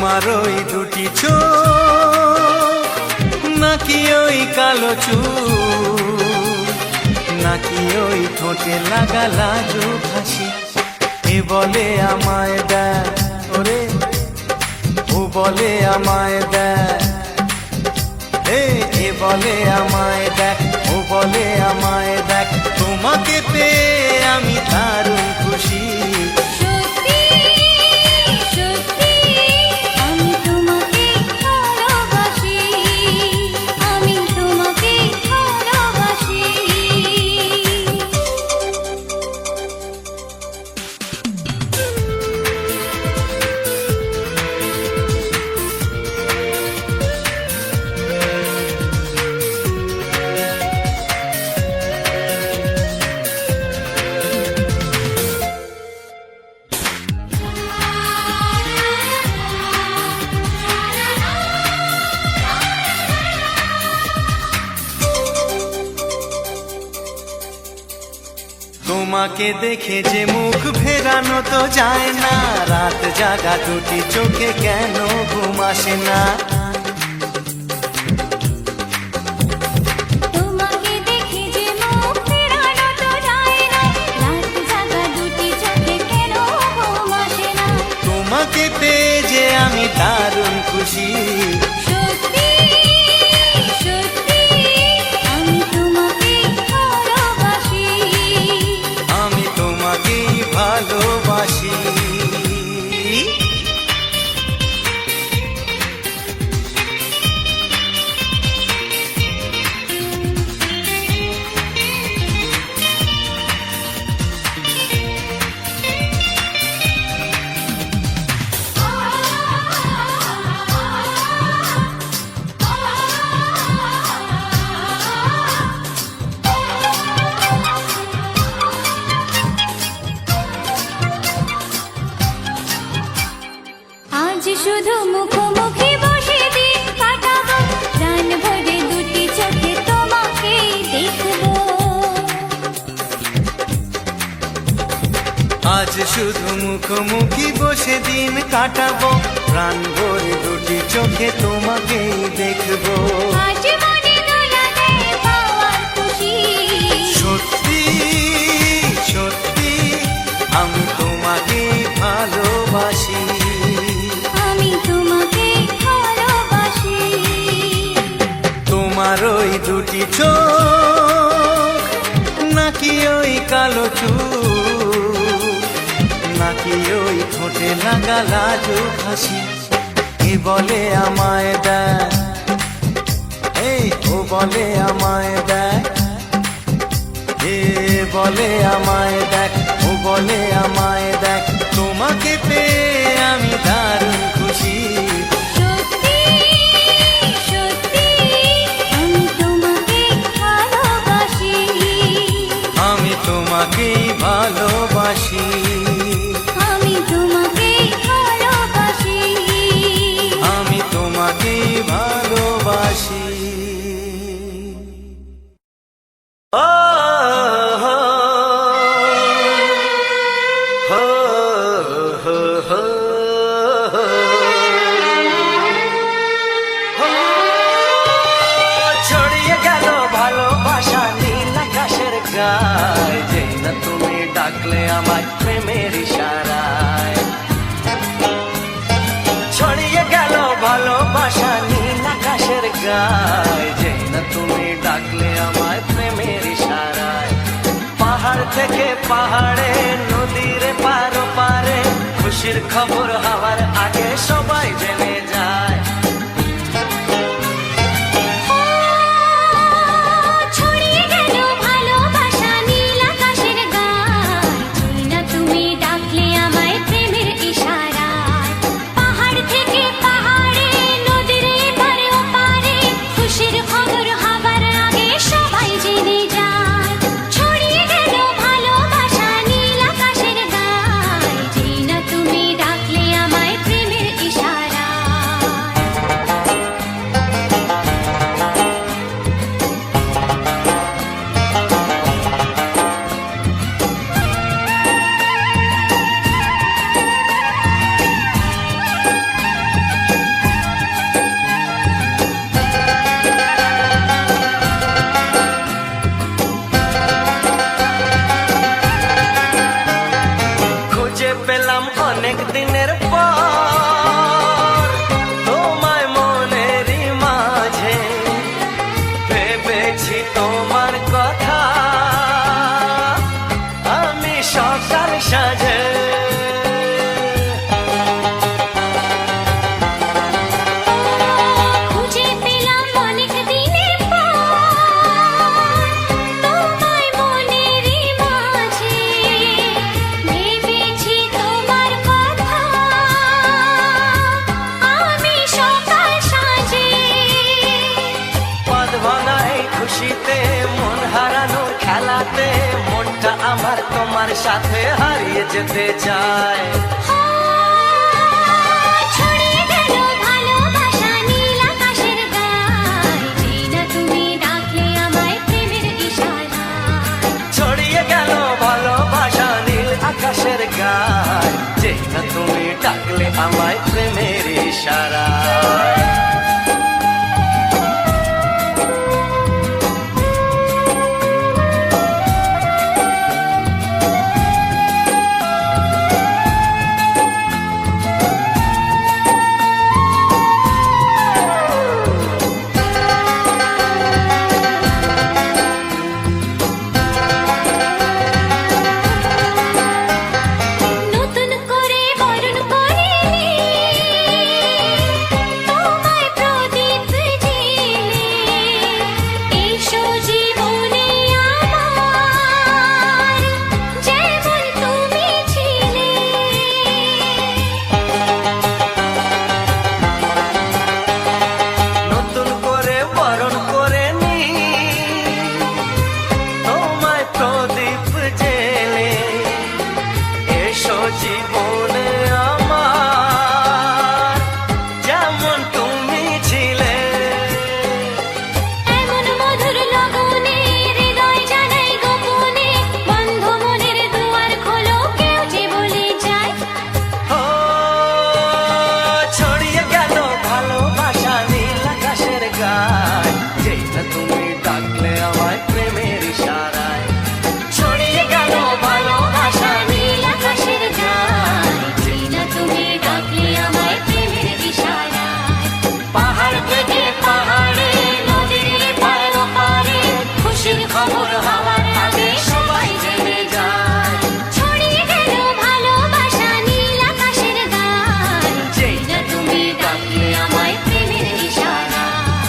তোমার ওই দুটি চোখ নাকি ওই কালো চুল, নাকি ওই ঠোঁটে লাগা লাজুক হাসি। এ বলে আমায় দেয় ওরে, ও বলে আমায় দেয়, এ বলে আমায় দেখ, ও বলে আমায় দেখ, তোমাকে পেয়ে আমি দারুণ খুশি। তোমাকে দেখে যে মুখ ফেরানো তো যায় না, রাত জাগা দুটি চোখে কেন ঘুম আসে না। তোমাকে দেখে যে মুখ ফেরানো তো যায় না, রাত জাগা দুটি চোখে কেন ঘুম আসে না। তোমাকে পেয়ে যে আমি দারুণ খুশি। ভালোবাসি শুধু মুখোমুখি বসে দিন কাটাবো, প্রাণ ভরে দুটি চোখে তোমাকে দেখবো। আজ শুধু মুখোমুখি বসে দিন কাটাবো, প্রাণ ভরে দুটি চোখে তোমাকেই দেখবো। আজ মনে দোলা দেয় পাওয়ার খুশি, সত্যি সত্যি আমি তোমাকে ভালোবাসি। তোমার ওই দুটি চোখ নাকি ওই কালো চুল, নাকি ওই ঠোঁটে লাগা লাজুক হাসি। এ বলে আমায় দেয়, ও বলে আমায় দেয়, এ বলে আমায় দেখ, ও বলে আমায় দেখ, তোমাকে পেয়ে আমি দারুণ খুশি। তোমাকেই ভালোবাসি, আমি তোমাকেই ভালোবাসি, আমি তোমাকেই ভালোবাসি। ছড়িয়ে গেল ভালোবাসা নীল আকাশের গায়ে, যেই না তুমি ডাকলে আমার প্রেমের ইশারায়। ছড়িয়ে গেল ভালোবাসা নীল আকাশের গায়ে, যেই না তুমি ডাকলে আমার প্রেমের ইশারায়। পাহাড় থেকে পাহাড়ে, নদীর পারো পারে, খুশির খবর হওয়ার আগে সবাই জেনে যায়। তুমি ডাকলে আমায় প্রেমের ইশারা। দিনের পর তোমায় মনেরই মাঝে ভেবেছি তোমার কথা আমি সকাল সাজে খুঁজে পেলাম অনেক দিনের পর তোমায় মনেরই মাঝে ভেবেছি তোমার কথা আমি সকাল সাজে পদ ভাঙা এই খুশিতে মন হারানোর খেলাতে মনটা আমার তোমার সাথে হারিয়ে যেতে চায় ছড়িয়ে গেল ভালোবাসা নীল আকাশের গায়ে যেই না তুমি ডাকলে আমায় প্রেমের ইশারায় ছড়িয়ে গেল ভালোবাসা নীল আকাশের গায় যেই না তুমি ডাকলে আমায় প্রেমের ইশারায় নতুন করে বরণ করে তোমায় প্রদীপ জেলে এসো জীবনে আমার যেমন তুমি ছিলে নতুন করে বরণ করে নি তোমায় প্রদীপ জেলে এসো জীবনে আমার যেমন তুমি ছিলে এমন মধুর লগনে হৃদয় জানাই গোপনে বন্ধ মনের দুয়ার খোলো কেউ যে বলে যায় ও ছড়িয়ে গেল ভালোবাসা নীল আকাশের গায় যেই না তুমি ডাকলে আমায় প্রেমের ইশারায় ছড়িয়ে গেল ভালোবাসা নীল আকাশের গায় যেই না তুমি ডাকলে আমায় প্রেমের ইশারায় পাহাড় থেকে পাহাড়ে নদীর পার পারে খুশির খবর হওয়ার আগে সবাই জেনে যায় ছড়িয়ে গেল ভালোবাসা নীল আকাশের গায়ে যেই না তুমি ডাকলে আমায় প্রেমের ইশারায়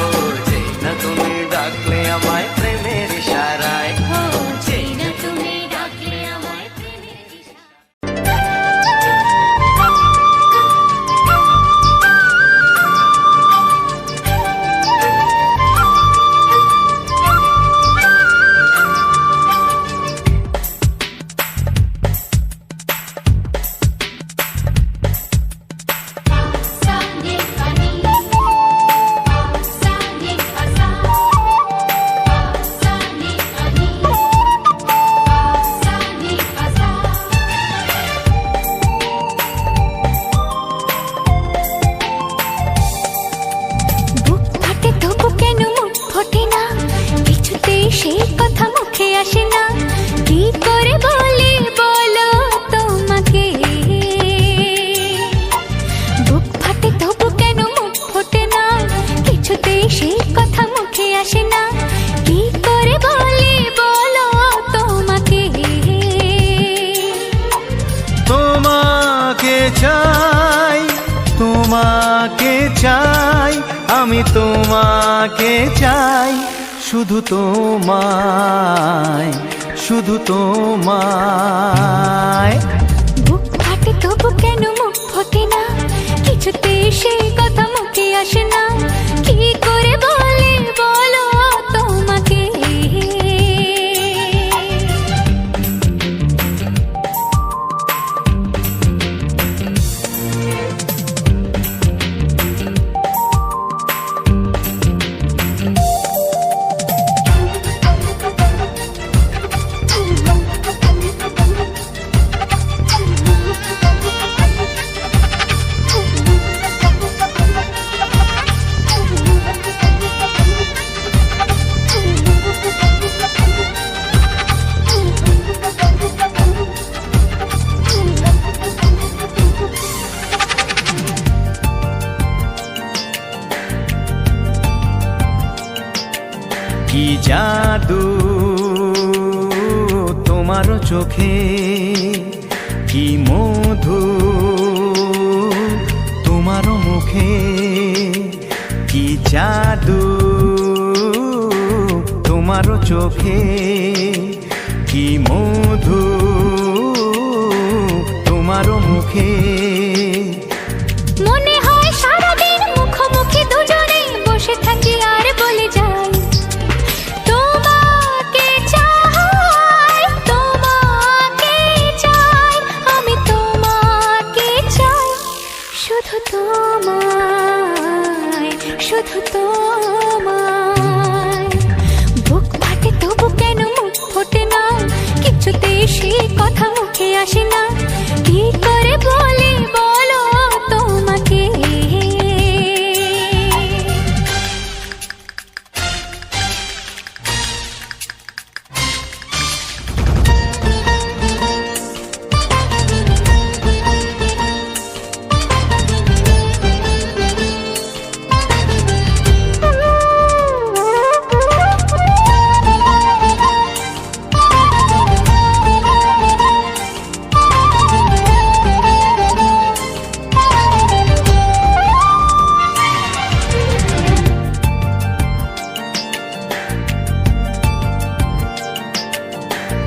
ও যেই না তুমি ডাকলে আমায় প্রেমের ইশারায় যেই না তুমি ডাকলে আমায় প্রেমের ইশারায় Sani ani Sani asa Sani ani Sani asa বুক ফাটে তবু কেন মুখ ফোটে না কিছুতে সেই কথা মুখে আসে না কি করে বলি বলো তোমাকে বুক ফাটে তবু কেন মুখ ফোটে না কিছুতে সেই কথা মুখে আসে না কি করে বলি বলো তোমাকে তোমাকে চাই তোমাকে চাই আমি তোমাকে চাই শুধু তোমায় শুধু তোমায় বুক ফাটে তবু কেন মুখ ফোটে না কিছুতে সেই কথা মুখে আসে না কি করে বলি বলো তোমাকে কি জাদু তোমার চোখে, কি মধু তোমার মুখে, কি জাদু তোমার চোখে, কি মধু তোমার মুখে। মনে হয় সারাদিন মুখোমুখি দুজনে বসে থাকি আর বলে যাই তোমাকে চাই, তোমাকে চাই, আমি তোমাকে চাই, শুধু তোমায়, শুধু তোমায়। বুক ফাটে তবু কেন মুখ ফোটে না, কিছুতেই সে কথা মুখে আসে না, কি করে বলি বলো তোমাকে।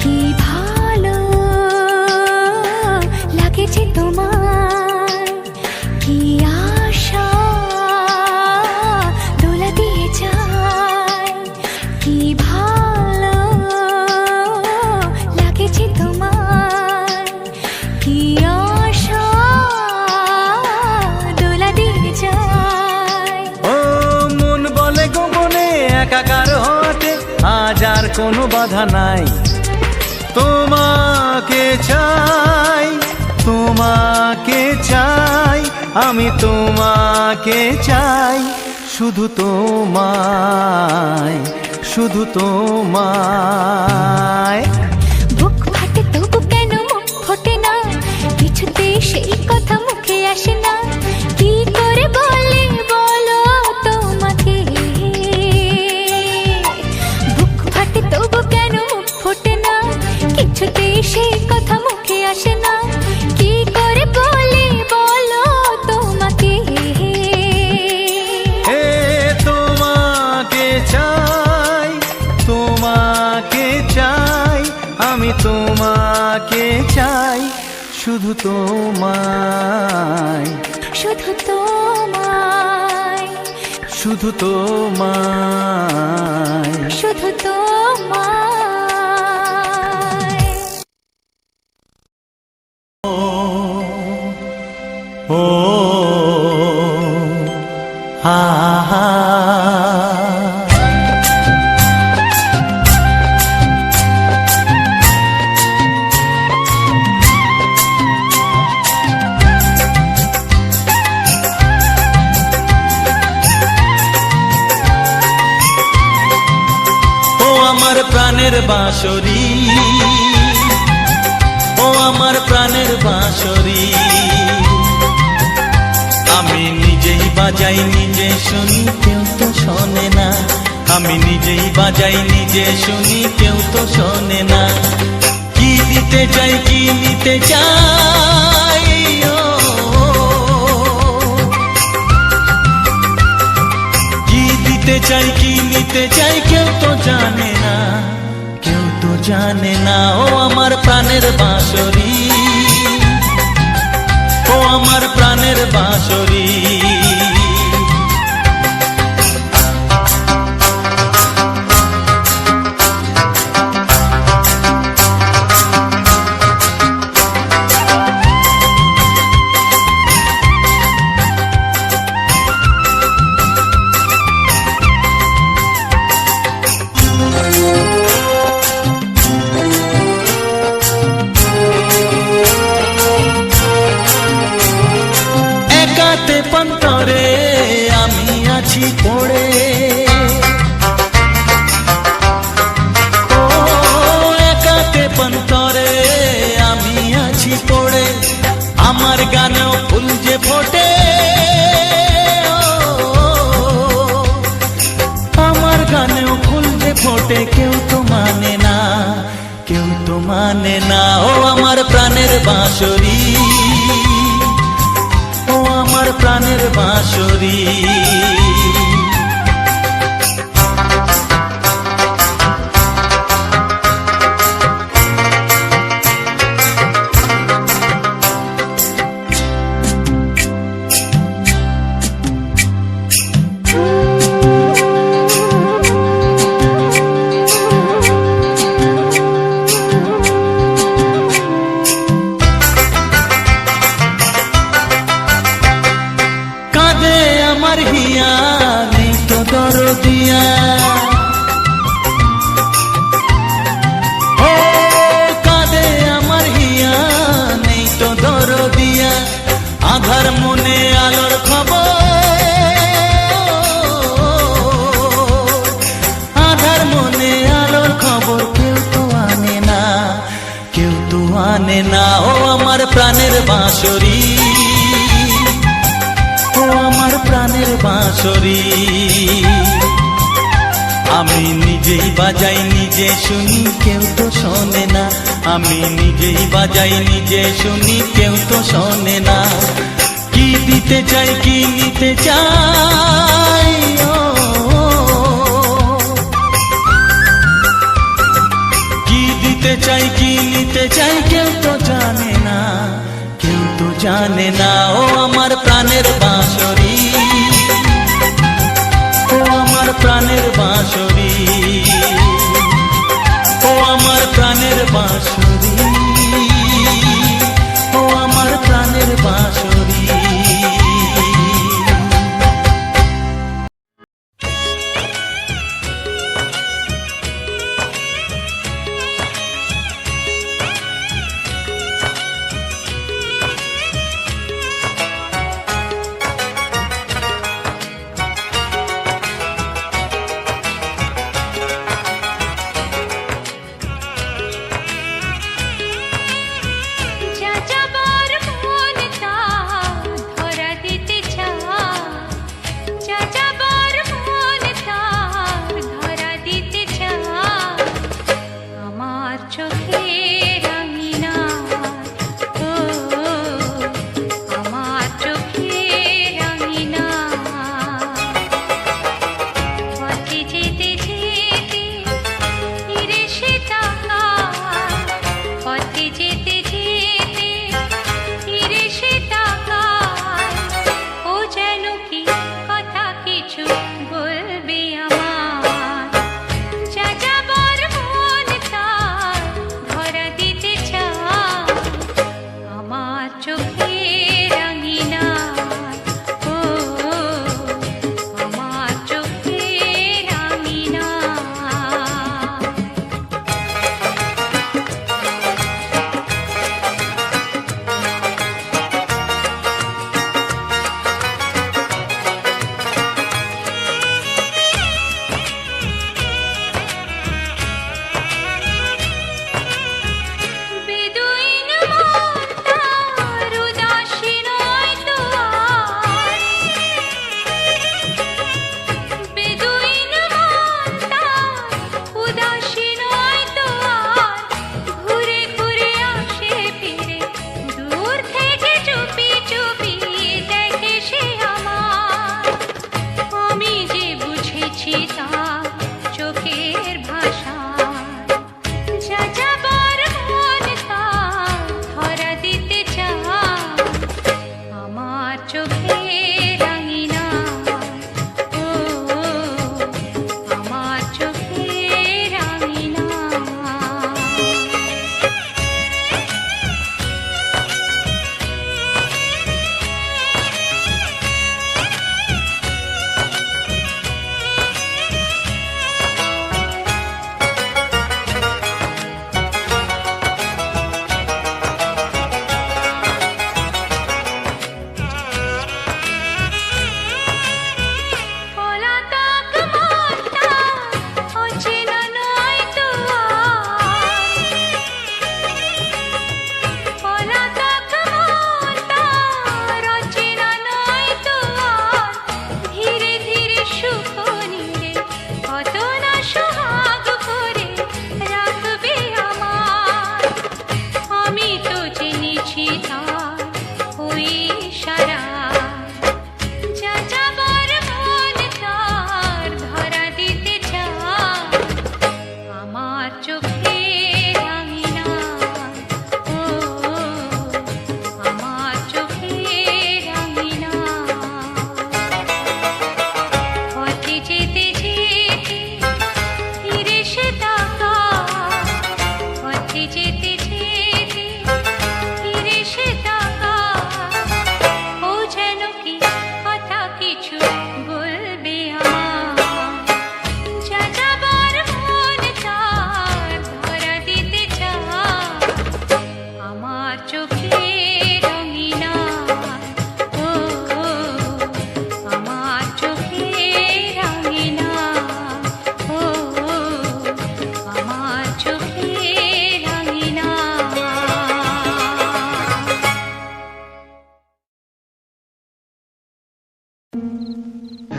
কি ভালো লাগেছে তোমায়, কি আশা দোলা দিয়ে যায়, কি ভালো লাগেছে তোমায়, কি আশা দোলা দিয়ে যায়। ও মন বলে গোপনে একাকার হতে আজ আর কোনো বাধা নাই, তোমাকে চাই, তোমাকে চাই, আমি তোমাকে চাই, শুধু তোমায়, শুধু তোমায়। বুক ফাটে তবু কেন মুখ ফোটে না, কিছুতে সেই কথা মুখে আসে না, কি করে বলে বলো তোমাকে। বুক ফাটে তবু কেন মুখ ফোটে না, কিছুতে সেই কথা মুখে আসে না, কি করে বলে বলো তোমাকে। হে তোমাকে চাই, তোমাকে চাই, আমি তোমাকে চাই, শুধু তোমায়, শুধু তোমায়, শুধু তোমায়। শুধু তোমায়। ও হা হা। ও আমার প্রাণের বাঁশরি, ও আমার প্রাণের বাঁশরি, আমি নিজেই বাজাই নিজে শুনি কেউ তো শোনে না, আমি নিজেই বাজাই নিজে শুনি কেউ তো শোনে না। কি দিতে চাই কি নিতে চাই, ও কি দিতে চাই কি নিতে চাই কেউ তো জানে না, কেউ তো জানে না। ও আমার প্রাণের বাঁশরি, ও আমার প্রাণের বাঁশরি। পন্তরে আমি আছি পড়ে, ও একাতে পন্তরে আমি আছি পড়ে, আমার গানেও ফুল যে ফোটে, আমার গানেও ফুল যে ফোটে। মানে না ও আমার প্রাণের বাঁশরি, ও আমার প্রাণের বাঁশরি। কাঁদে আমার হিয়া নেই তো দরদিয়া, ও কাঁদে আমার হিয়া নেই তো দরদিয়া। আধার মনে আলোর খবর, আধার মনে আলোর খবর কেউ তো আনে না, কেউ তো আনে না ও আমার প্রাণের বাঁশরি, ও আমার প্রাণের বাঁশরি। আমি নিজেই বাজাই নিজে শুনি কেউ তো শোনে না, আমি নিজেই বাজাই নিজে শুনি কেউ তো শোনে না। কি দিতে চাই কি নিতে চাই, ও কি দিতে চাই কি নিতে চাই কেউ তো জানে না, কেউ তো জানে না ও আমার প্রাণের বাঁশরি, ও আমার প্রাণের বাঁশরি, ও আমার প্রাণের বাঁশরি, ও আমার প্রাণের বাঁশরি।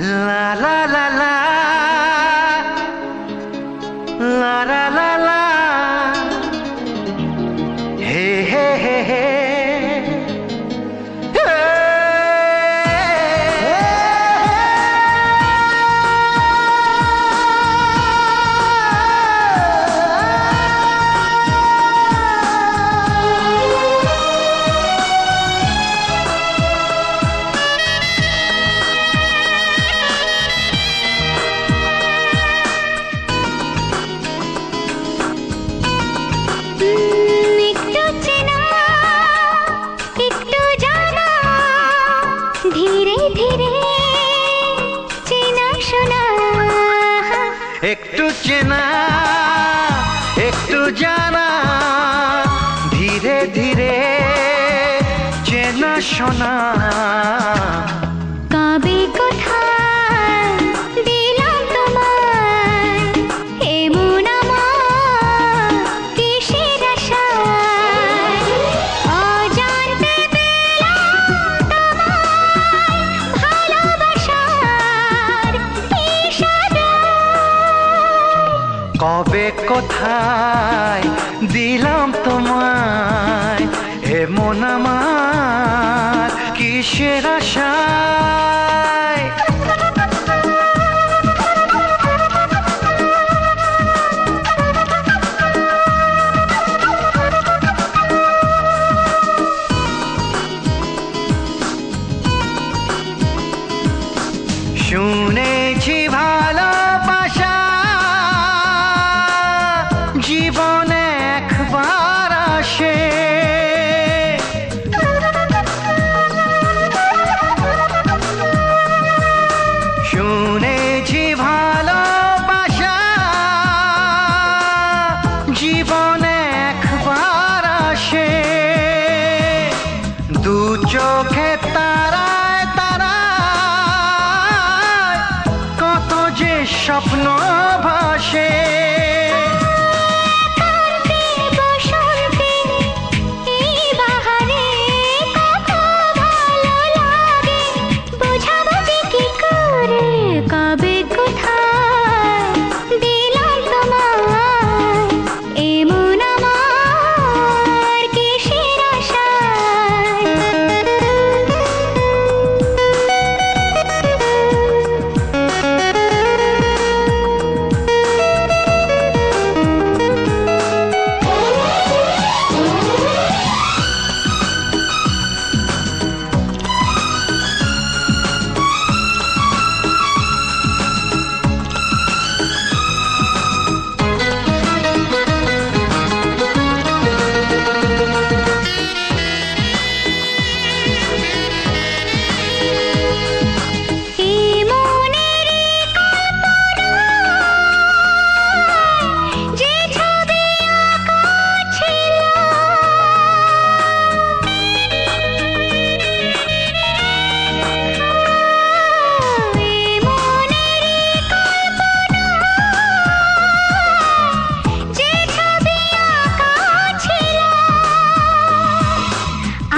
লা লা লা লা লা লা লা লা হে হে হে হে একটু চেনা একটু জানা ধীরে ধীরে চেনা শোনা একটু চেনা একটু জানা ধীরে ধীরে চেনা শোনা কবে কোথায় দিলাম তোমায় এমন আমার কিসের আশায় অজান্তে পেলাম তোমায় ভালোবাসার ইশারায় কবে কোথায় দিলাম তোমায় এমন আমার কিসের আশায় শুনেছি ভালোবাসা জীবনে একবার আসে শুনেছি ভালোবাসা জীবনে একবার আসে দু চোখে তারায় তারায় কত যে স্বপ্ন ভাসে বসন্তে এই বাহারে কত ভালো লাগে বোঝাবো যে কি করে কবে কোথায় দিলাম তোমায় এমন আমার কিসের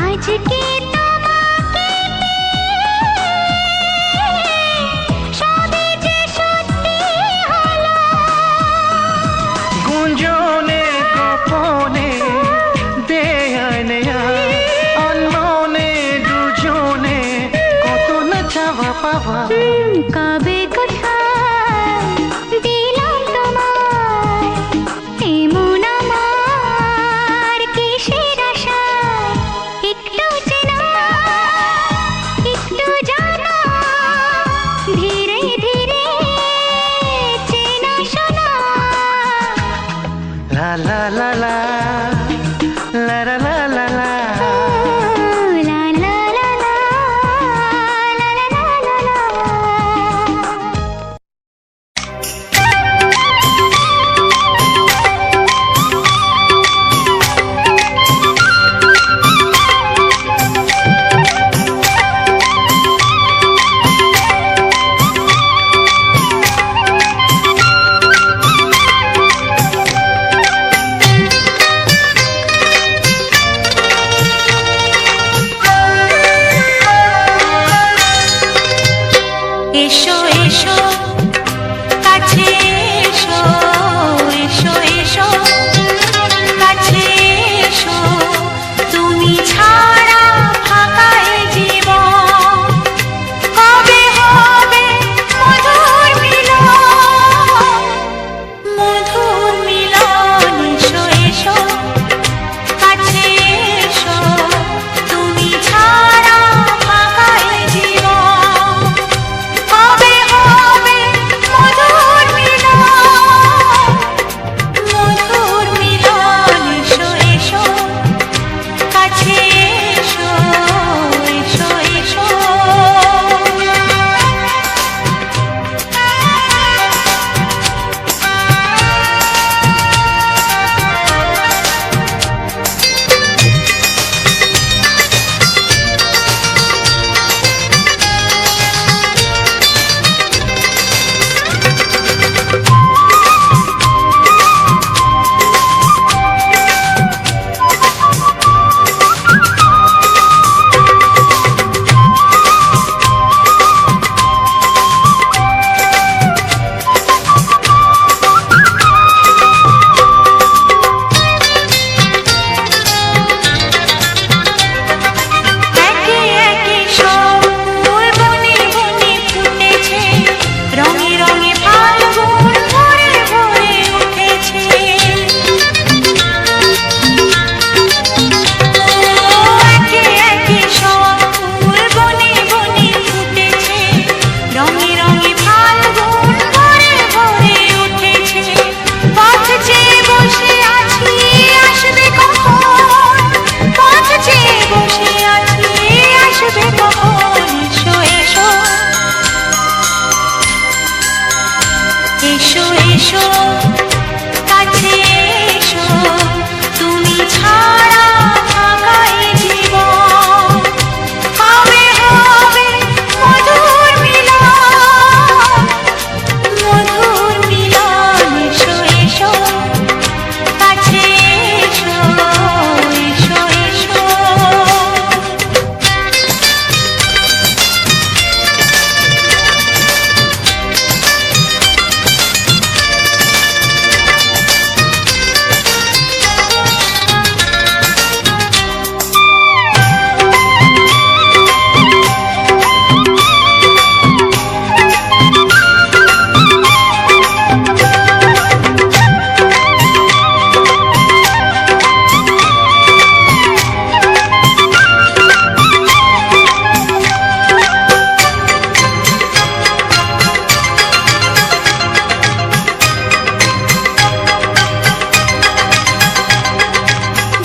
আজকে তোমাকে সবই যে সত্যি হলো গুঞ্জনে গোপনে দেয়ানে অন্যনে দুজনে কত না চাওয়া পাওয়া কবে কোথায় দিলাম তোমায় এমন আমার কিসের আশায় একটু চেনা একটু জানা ধীরে ধীরে চেনা শোনা লা লা লা লা লা লা লা লা লা লা লা লা লা লা লা লা লা এসো এসো কাছে এসো, এসো এসো কাছে এসো, তুমি ছাড়া ফাঁকা এ জীবন, কবে হবে মধুর মিলন, মধুর মিলন। এসো এসো কাছে এসো, তুমি ছাড়া ফাঁকা এ জীবন, কবে হবে মধুর মিলন, মধুর মিলন। এসো এসো কাছে এসো, এসো এসো। একে একে সব ফুল বনে বনে ফুটেছে, রঙে রঙে ফাল্গুন ভরে ভরে উঠেছে। একে একে সব ফুল বনে বনে ফুটেছে, রঙে রঙে ফাল্গুন ভরে ভরে উঠেছে। পথ চেয়ে বসে আছি আসবে কখন, পথ চেয়ে বসে আছি আসবে কখন। এসো এসো, এসো এসো কাছে এসো, তুমি ছাড়া ফাঁকা এ জীবন, কবে হবে মধুর মিলন, মধুর মিলন। এসো এসো কাছে এসো, এসো এসো।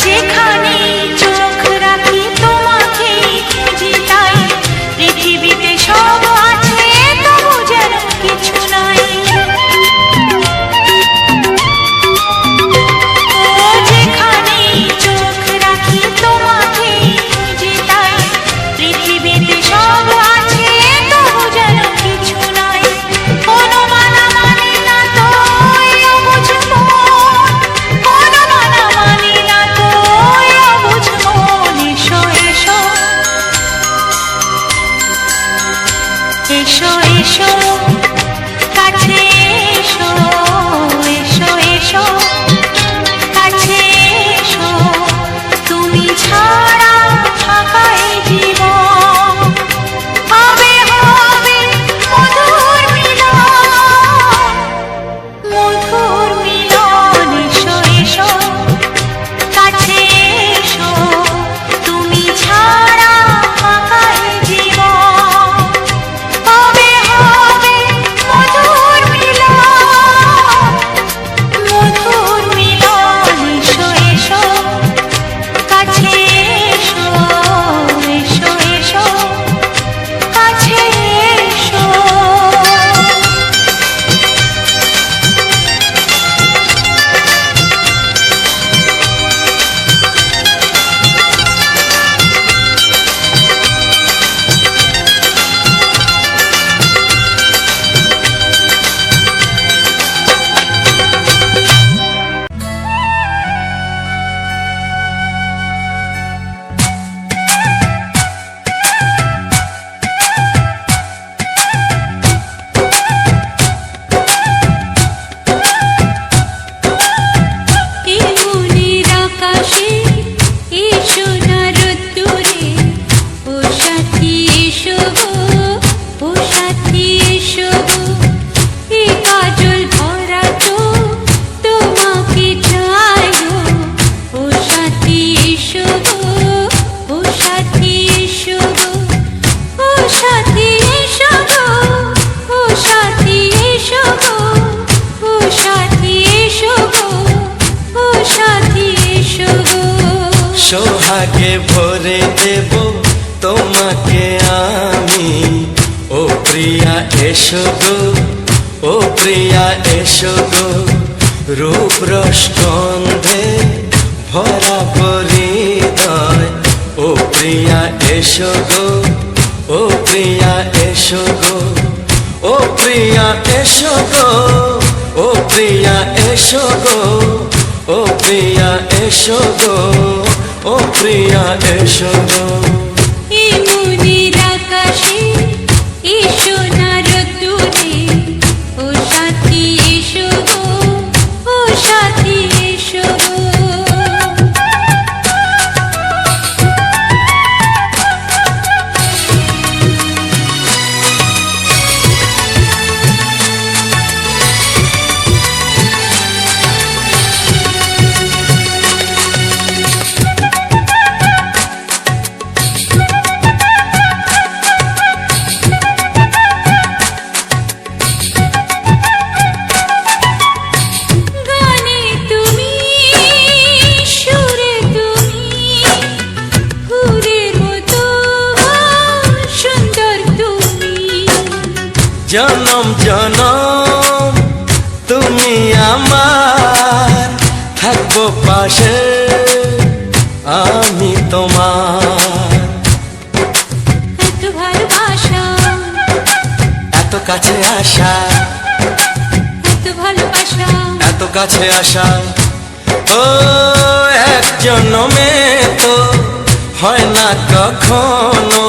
যেখানে চোখ রাখি তোমাকেই খুঁজি তাই, পৃথিবীতে সব আছে তবু যেন কিছু নাই। ও যেখানে চোখ রাখি তোমাকেই খুঁজি তাই, পৃথিবীতে সব আছে তবু যেন কিছু নাই। কোনো মানা মানে না তো অবুঝ মন, কোনো মানা মানে না তো অবুঝ মন। এসো এসো, এসো এসো কাছে এসো, এসো এসো কাছে এসো, তুমি ছাড়া ফাঁকা এ জীবন, কবে হবে মধুর মিলন, মধুর মিলন। এসো এসো কাছে এসো, তুমি ছাড়া ফাঁকা এ জীবন, কবে হবে সোহাগে ভরে দেব তোমাকে আমি। ও প্রিয়া এসো গো, ও প্রিয়া এসো গো, রূপ রস গন্ধে ভরা হৃদয়। ও প্রিয়া এসো গো, ও প্রিয়া এসো গো, ও প্রিয়া এসো গো, ও প্রিয়া এসো গো, ও প্রিয়া এসো গো, ও প্রিয়া এসো গো। এই মনের আকাশে এসো না রোদ্দুরে, ও সাথী এসো গো, ও সাথী এসো গো। গানে তুমি, সুরে তুমি, ফুলের মতো সুন্দর তুমি। জনম জনম তুমি আমার, থাকবো পাশে আমি তোমার। এত ভালোবাসা, এত কাছে আসা, এত ভালোবাসা, এত কাছে আসা, ও এক জন্মে তো হয় না কখনো,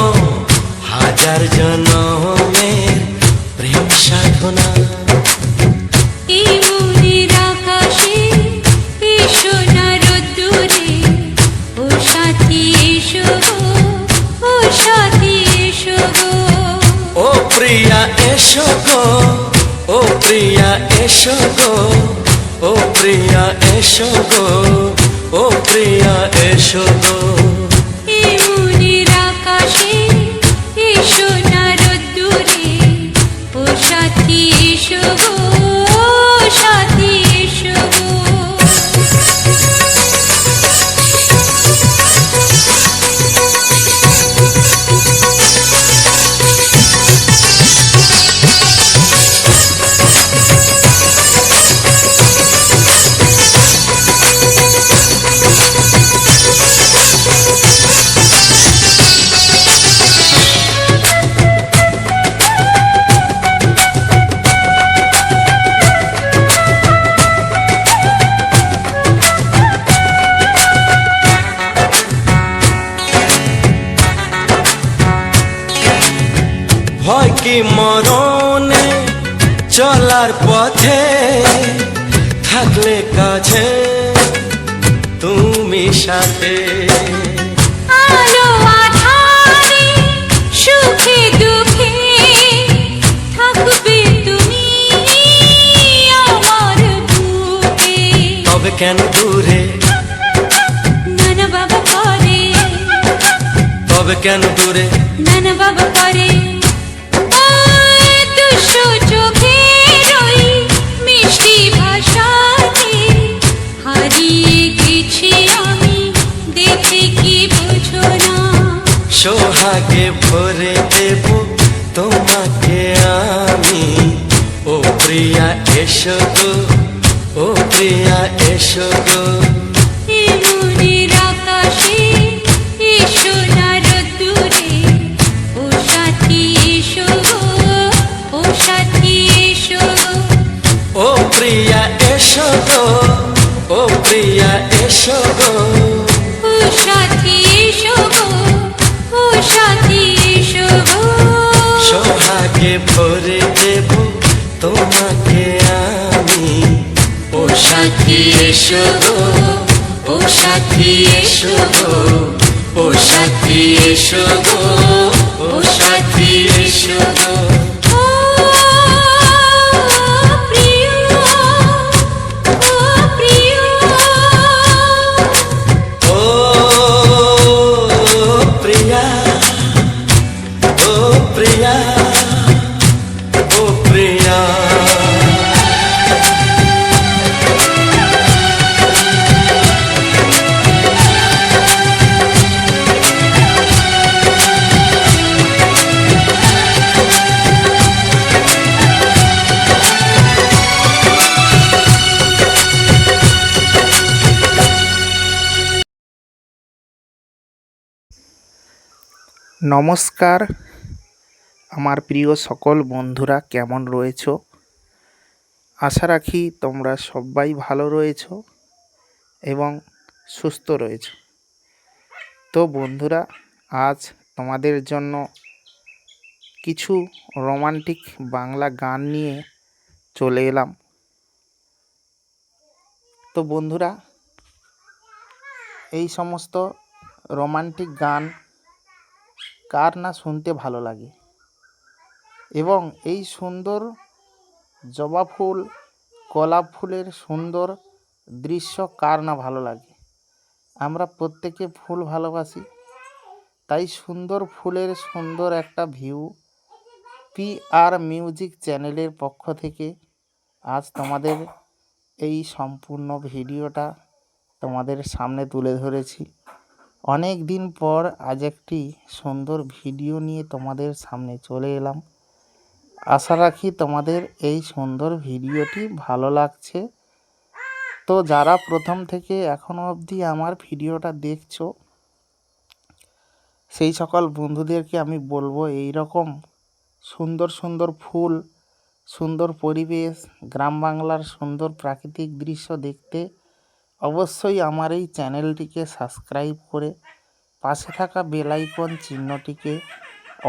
হাজার জন্মের প্রেম সাধনা। এই মনের আকাশে এসো না রোদ্দুরে, ও সাথী এসো গো, ও সাথী এসো গো। ও প্রিয়া এসো গো, ও প্রিয়া এসো গো, ও প্রিয়া এসো গো, ও প্রিয়া এসো গো। এই মনের আকাশে এসো না রোদ্দুরে, ও সাথী এসো গো, ও সাথী এসো গো। ভয় কি মরণে চলার পথে, থাকলে কাছে তুমি সাথে। আলো আঁধারে, সুখে দুঃখে, থাকবে তুমি আমার বুকে। তবে কেন দূরে, নানা বাবা করে, তবে কেন দূরে, নানা বাবা করে। ওই দুশো চোখের ওই মিষ্টি ভাষাতে হারিয়ে গেছি আমি, দেখে কি বুঝো না। সোহাগে ভরে দেব তোমাকে আমি। ও প্রিয়া এসো গো, ও প্রিয়া এসো গো। এই মনের আকাশে এসো না রোদ্দুরে, ও সাথী এসো গো, ও সাথী এসো গো। ও প্রিয়া এসো গো, ও প্রিয়া এসো গো। ও সাথী এসো গো, ও সাথী এসো গো। সোহাগে ভরে দেব তোমাকে আমি। ও সাথী এসো গো, ও সাথী এসো গো, ও সাথী এসো গো, ও সাথী এসো গো। ও প্রিয়, ও প্রিয়, ও প্রিয়া, ও প্রিয়া, ও প্রিয়া। নমস্কার আমার প্রিয় সকল বন্ধুরা, কেমন রয়েছো? আশা রাখি তোমরা সবাই ভালো রয়েছো এবং সুস্থ রয়েছো। তো বন্ধুরা, আজ তোমাদের জন্য কিছু রোমান্টিক বাংলা গান নিয়ে চলে এলাম। তো বন্ধুরা, এই সমস্ত রোমান্টিক গান কার না শুনতে ভালো লাগে, এবং এই সুন্দর জবা ফুল, গোলাপ ফুলের সুন্দর দৃশ্য কার না ভালো লাগে। আমরা প্রত্যেকে ফুল ভালোবাসি, তাই সুন্দর ফুলের সুন্দর একটা ভিউ PR মিউজিক চ্যানেলের পক্ষ থেকে আজ তোমাদের এই সম্পূর্ণ ভিডিওটা তোমাদের সামনে তুলে ধরেছি। অনেক দিন পর আজ একটি সুন্দর ভিডিও নিয়ে তোমাদের সামনে চলে এলাম। আশা রাখি তোমাদের এই সুন্দর ভিডিওটি ভালো লাগছে। তো যারা প্রথম থেকে এখনও অবধি আমার ভিডিওটা দেখছো, সেই সকল বন্ধুদেরকে আমি বলবো, এই রকম সুন্দর সুন্দর ফুল, সুন্দর পরিবেশ, গ্রাম বাংলার সুন্দর প্রাকৃতিক দৃশ্য দেখতে অবশ্যই আমার এই চ্যানেলটিকে সাবস্ক্রাইব করে পাশে থাকা বেল আইকন চিহ্নটিকে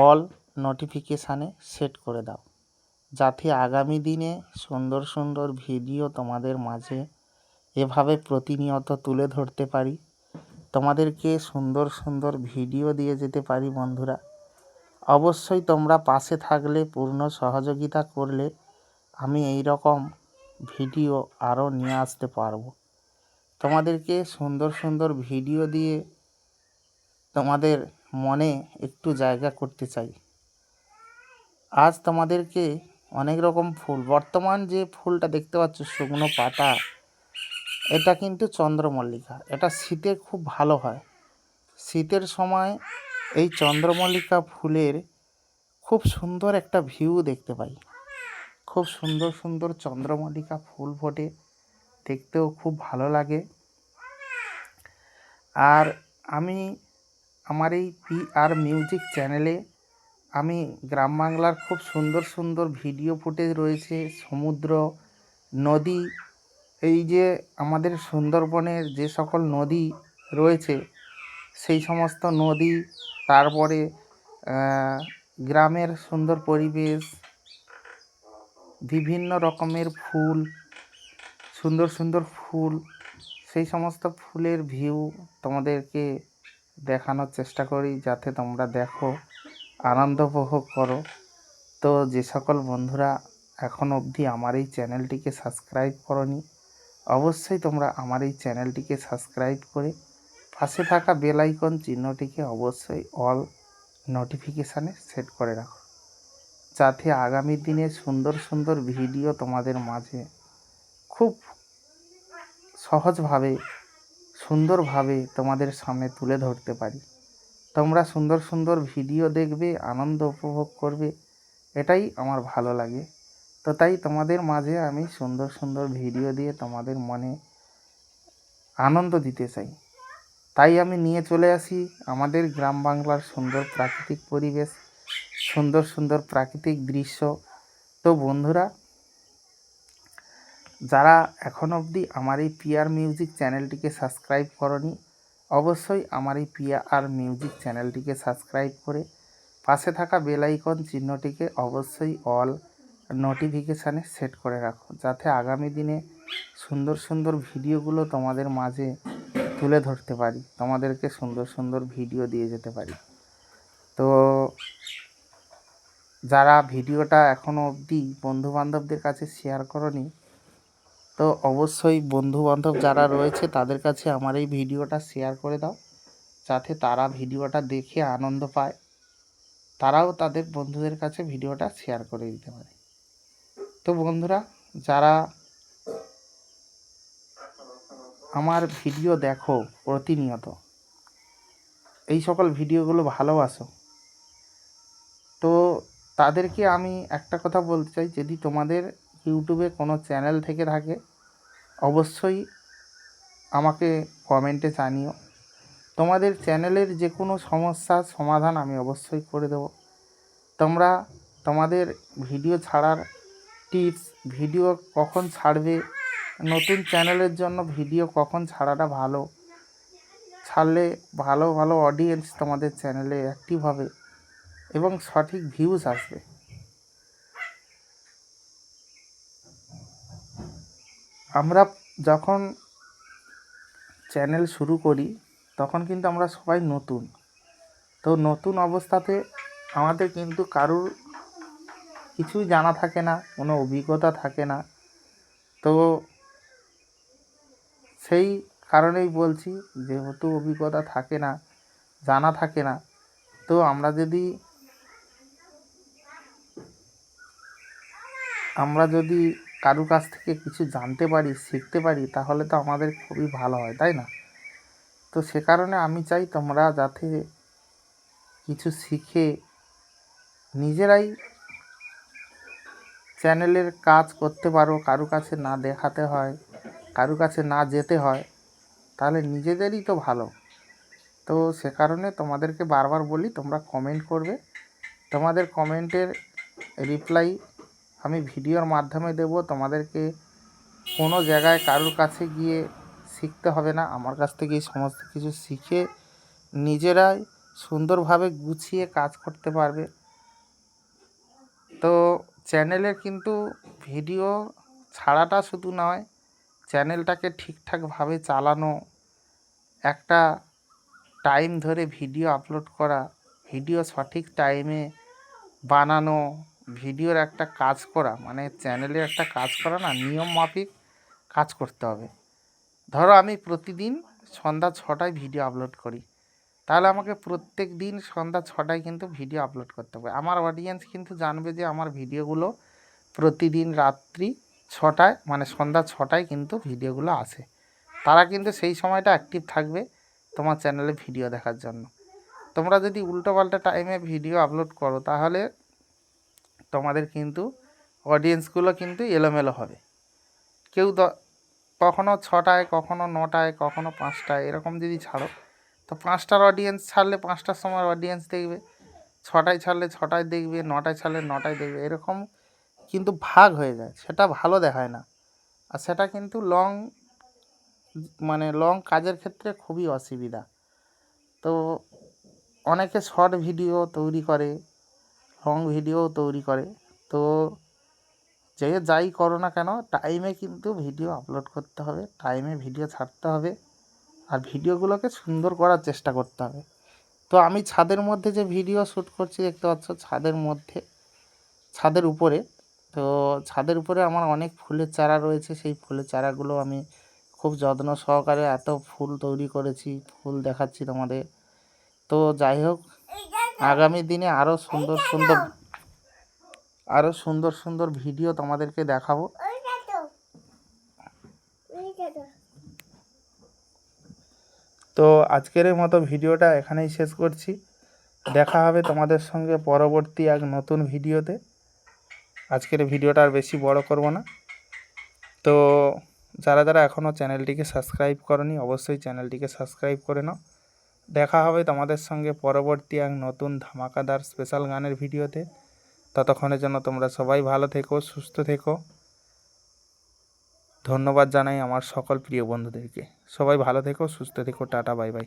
অল নোটিফিকেশানে সেট করে দাও, যাতে আগামী দিনে সুন্দর সুন্দর ভিডিও তোমাদের মাঝে এভাবে প্রতিনিয়ত তুলে ধরতে পারি, তোমাদেরকে সুন্দর সুন্দর ভিডিও দিয়ে যেতে পারি। বন্ধুরা, অবশ্যই তোমরা পাশে থাকলে, পূর্ণ সহযোগিতা করলে আমি এই রকম ভিডিও আরও নিয়ে আসতে পারবো। তোমাদেরকে সুন্দর সুন্দর ভিডিও দিয়ে তোমাদের মনে একটু জায়গা করতে চাই। আজ তোমাদেরকে অনেক রকম ফুল, বর্তমান যে ফুলটা দেখতে পাচ্ছ শুকনো পাতা, এটা কিন্তু চন্দ্রমল্লিকা। এটা শীতে খুব ভালো হয়। শীতের সময় এই চন্দ্রমল্লিকা ফুলের খুব সুন্দর একটা ভিউ দেখতে পাই। খুব সুন্দর সুন্দর চন্দ্রমল্লিকা ফুল ফোটে, দেখতেও খুব ভালো লাগে। আর আমি আমার এই PR মিউজিক চ্যানেলে আমি গ্রাম বাংলার খুব সুন্দর সুন্দর ভিডিও ফুটেজ রয়েছে, সমুদ্র, নদী, এই যে আমাদের সুন্দরবনের যে সকল নদী রয়েছে সেই সমস্ত নদী, তারপরে গ্রামের সুন্দর পরিবেশ, বিভিন্ন রকমের ফুল, সুন্দর সুন্দর ফুল, সেই সমস্ত ফুলের ভিউ তোমাদেরকে দেখানোর চেষ্টা করি, যাতে তোমরা দেখো, আনন্দ উপভোগ করো। তো যে সকল বন্ধুরা এখন অবধি আমার এই চ্যানেলটিকে সাবস্ক্রাইব করোনি, অবশ্যই তোমরা আমার এই চ্যানেলটিকে সাবস্ক্রাইব করে পাশে থাকা বেল আইকন চিহ্নটিকে অবশ্যই অল নোটিফিকেশানে সেট করে রাখো, যাতে আগামী দিনে সুন্দর সুন্দর ভিডিও তোমাদের মাঝে খুব সহজভাবে, সুন্দরভাবে তোমাদের সামনে তুলে ধরতে পারি। তোমরা সুন্দর সুন্দর ভিডিও দেখবে, আনন্দ উপভোগ করবে, এটাই আমার ভালো লাগে। তো তাই তোমাদের মাঝে আমি সুন্দর সুন্দর ভিডিও দিয়ে তোমাদের মনে আনন্দ দিতে চাই। তাই আমি নিয়ে চলে আসি আমাদের গ্রাম বাংলার সুন্দর প্রাকৃতিক পরিবেশ, সুন্দর সুন্দর প্রাকৃতিক দৃশ্য। তো বন্ধুরা, যারা এখন অবধি আমার এই PR মিউজিক চ্যানেলটিকে সাবস্ক্রাইব করনি, অবশ্যই আমার এই PR মিউজিক চ্যানেলটিকে সাবস্ক্রাইব করে পাশে থাকা বেল আইকন চিহ্নটিকে অবশ্যই অল নোটিফিকেশানে সেট করে রাখো, যাতে আগামী দিনে সুন্দর সুন্দর ভিডিওগুলো তোমাদের মাঝে তুলে ধরতে পারি, তোমাদেরকে সুন্দর সুন্দর ভিডিও দিয়ে যেতে পারি। তো যারা ভিডিওটা এখনও অবধি বন্ধুবান্ধবদের কাছে শেয়ার করনি, তো অবশ্যই বন্ধুবান্ধব যারা রয়েছে তাদের কাছে আমার এই ভিডিওটা শেয়ার করে দাও, যাতে তারা ভিডিওটা দেখে আনন্দ পায়, তারাও তাদের বন্ধুদের কাছে ভিডিওটা শেয়ার করে দিতে পারে। তো বন্ধুরা, যারা আমার ভিডিও দেখো প্রতিনিয়ত, এই সকল ভিডিওগুলো ভালোবাসো, তো তাদেরকে আমি একটা কথা বলতে চাই, যদি তোমাদের ইউটিউবে কোনো চ্যানেল থেকে থাকে অবশ্যই আমাকে কমেন্টে জানিও, তোমাদের চ্যানেলের যে কোনো সমস্যার সমাধান আমি অবশ্যই করে দেব। তোমরা তোমাদের ভিডিও ছাড়ার টিপস, ভিডিও কখন ছাড়বে, নতুন চ্যানেলের জন্য ভিডিও কখন ছাড়াটা ভালো, ছাড়লে ভালো ভালো অডিয়েন্স তোমাদের চ্যানেলে অ্যাক্টিভ হবে এবং সঠিক ভিউজ আসবে। আমরা যখন চ্যানেল শুরু করি তখন কিন্তু আমরা সবাই নতুন, তো নতুন অবস্থাতে আমাদের কিন্তু কারুর কিছুই জানা থাকে না, কোনো অভিজ্ঞতা থাকে না। তো সেই কারণেই বলছি, যেহেতু অভিজ্ঞতা থাকে না, জানা থাকে না, তো আমরা যদি কারুর কাছ থেকে কিছু জানতে পারি, শিখতে পারি, তাহলে তো আমাদের খুবই ভালো হয়, তাই না? তো সে কারণে আমি চাই তোমরা যাতে কিছু শিখে নিজেরাই চ্যানেলের কাজ করতে পারো, কারু কাছে না দেখাতে হয়, কারু কাছে না যেতে হয়, তাহলে নিজেদেরই তো ভালো। তো সে কারণে তোমাদেরকে বারবার বলি, তোমরা কমেন্ট করবে। তোমাদের কমেন্টের রিপ্লাই আমি ভিডিওর মাধ্যমে দেব। তোমাদেরকে কোনো জায়গায় কারুর কাছে গিয়ে শিখতে হবে না, আমার কাছ থেকেই সমস্ত কিছু শিখে নিজেরাই সুন্দরভাবে গুছিয়ে কাজ করতে পারবে। তো চ্যানেলের কিন্তু ভিডিও ছাড়াটা শুধু নয়, চ্যানেলটাকে ঠিকঠাকভাবে চালানো, একটা টাইম ধরে ভিডিও আপলোড করা, ভিডিও সঠিক টাইমে বানানো, ভিডিওর একটা কাজ করা, মানে চ্যানেলে একটা কাজ করা না, নিয়ম মাফিক কাজ করতে হবে। ধরো আমি প্রতিদিন সন্ধ্যা 6টায় ভিডিও আপলোড করি, তাহলে আমাকে প্রত্যেক দিন সন্ধ্যা 6টায় কিন্তু ভিডিও আপলোড করতে হবে। আমার অডিয়েন্স কিন্তু জানবে যে আমার ভিডিওগুলো প্রতিদিন রাত্রি 6টায়, মানে সন্ধ্যা 6টায় কিন্তু ভিডিওগুলো আসে। তারা কিন্তু সেই সময়টা অ্যাক্টিভ থাকবে তোমার চ্যানেলে ভিডিও দেখার জন্য। তোমরা যদি উল্টোপাল্টা টাইমে ভিডিও আপলোড করো, তাহলে তোমাদের কিন্তু অডিয়েন্সগুলো কিন্তু এলোমেলো হবে। কেউ কখনো 6টায়, কখনো 9টায়, কখনো 5টায়, এরকম যদি ছাড়ো, তো 5টার অডিয়েন্স ছাড়লে 5টার সময় অডিয়েন্স দেখবে, 6টায় ছাড়লে 6টায় দেখবে, 9টায় ছাড়লে 9টায় দেখবে, এরকম কিন্তু ভাগ হয়ে যায়। সেটা ভালো দেখায় না, আর সেটা কিন্তু লং কাজের ক্ষেত্রে খুবই অসুবিধা। তো অনেকে শর্ট ভিডিও তৈরি করে, লং ভিডিও তৈরি করে। তো যাই করো না কেন, টাইমে কিন্তু ভিডিও আপলোড করতে হবে, টাইমে ভিডিও ছাড়তে হবে, আর ভিডিওগুলোকে সুন্দর করার চেষ্টা করতে হবে। তো আমি ছাদের মধ্যে যে ভিডিও শ্যুট করছি দেখতে পাচ্ছ, ছাদের উপরে। তো ছাদের উপরে আমার অনেক ফুলের চারা রয়েছে, সেই ফুলের চারাগুলো আমি খুব যত্ন সহকারে এত ফুল তৈরি করেছি, ফুল দেখাচ্ছি তোমাদের। তো যাই হোক, আগামী দিনে আরও সুন্দর সুন্দর ভিডিও তোমাদেরকে দেখাবো। তো আজকের মতো ভিডিওটা এখানেই শেষ করছি। দেখা হবে তোমাদের সঙ্গে পরবর্তী এক নতুন ভিডিওতে। আজকের ভিডিওটা আর বেশি বড় করব না। তো যারা এখনও চ্যানেলটিকে সাবস্ক্রাইব করনি, অবশ্যই চ্যানেলটিকে সাবস্ক্রাইব করে নাও। দেখা হবে তোমাদের সঙ্গে পরবর্তী এক নতুন ধামাকাদার স্পেশাল গানের ভিডিওতে। ততক্ষণের জন্য তোমরা সবাই ভালো থেকো, সুস্থ থেকো। ধন্যবাদ জানাই আমার সকল প্রিয় বন্ধুদেরকে। সবাই ভালো থেকো, সুস্থ থেকো। Tata, bye bye.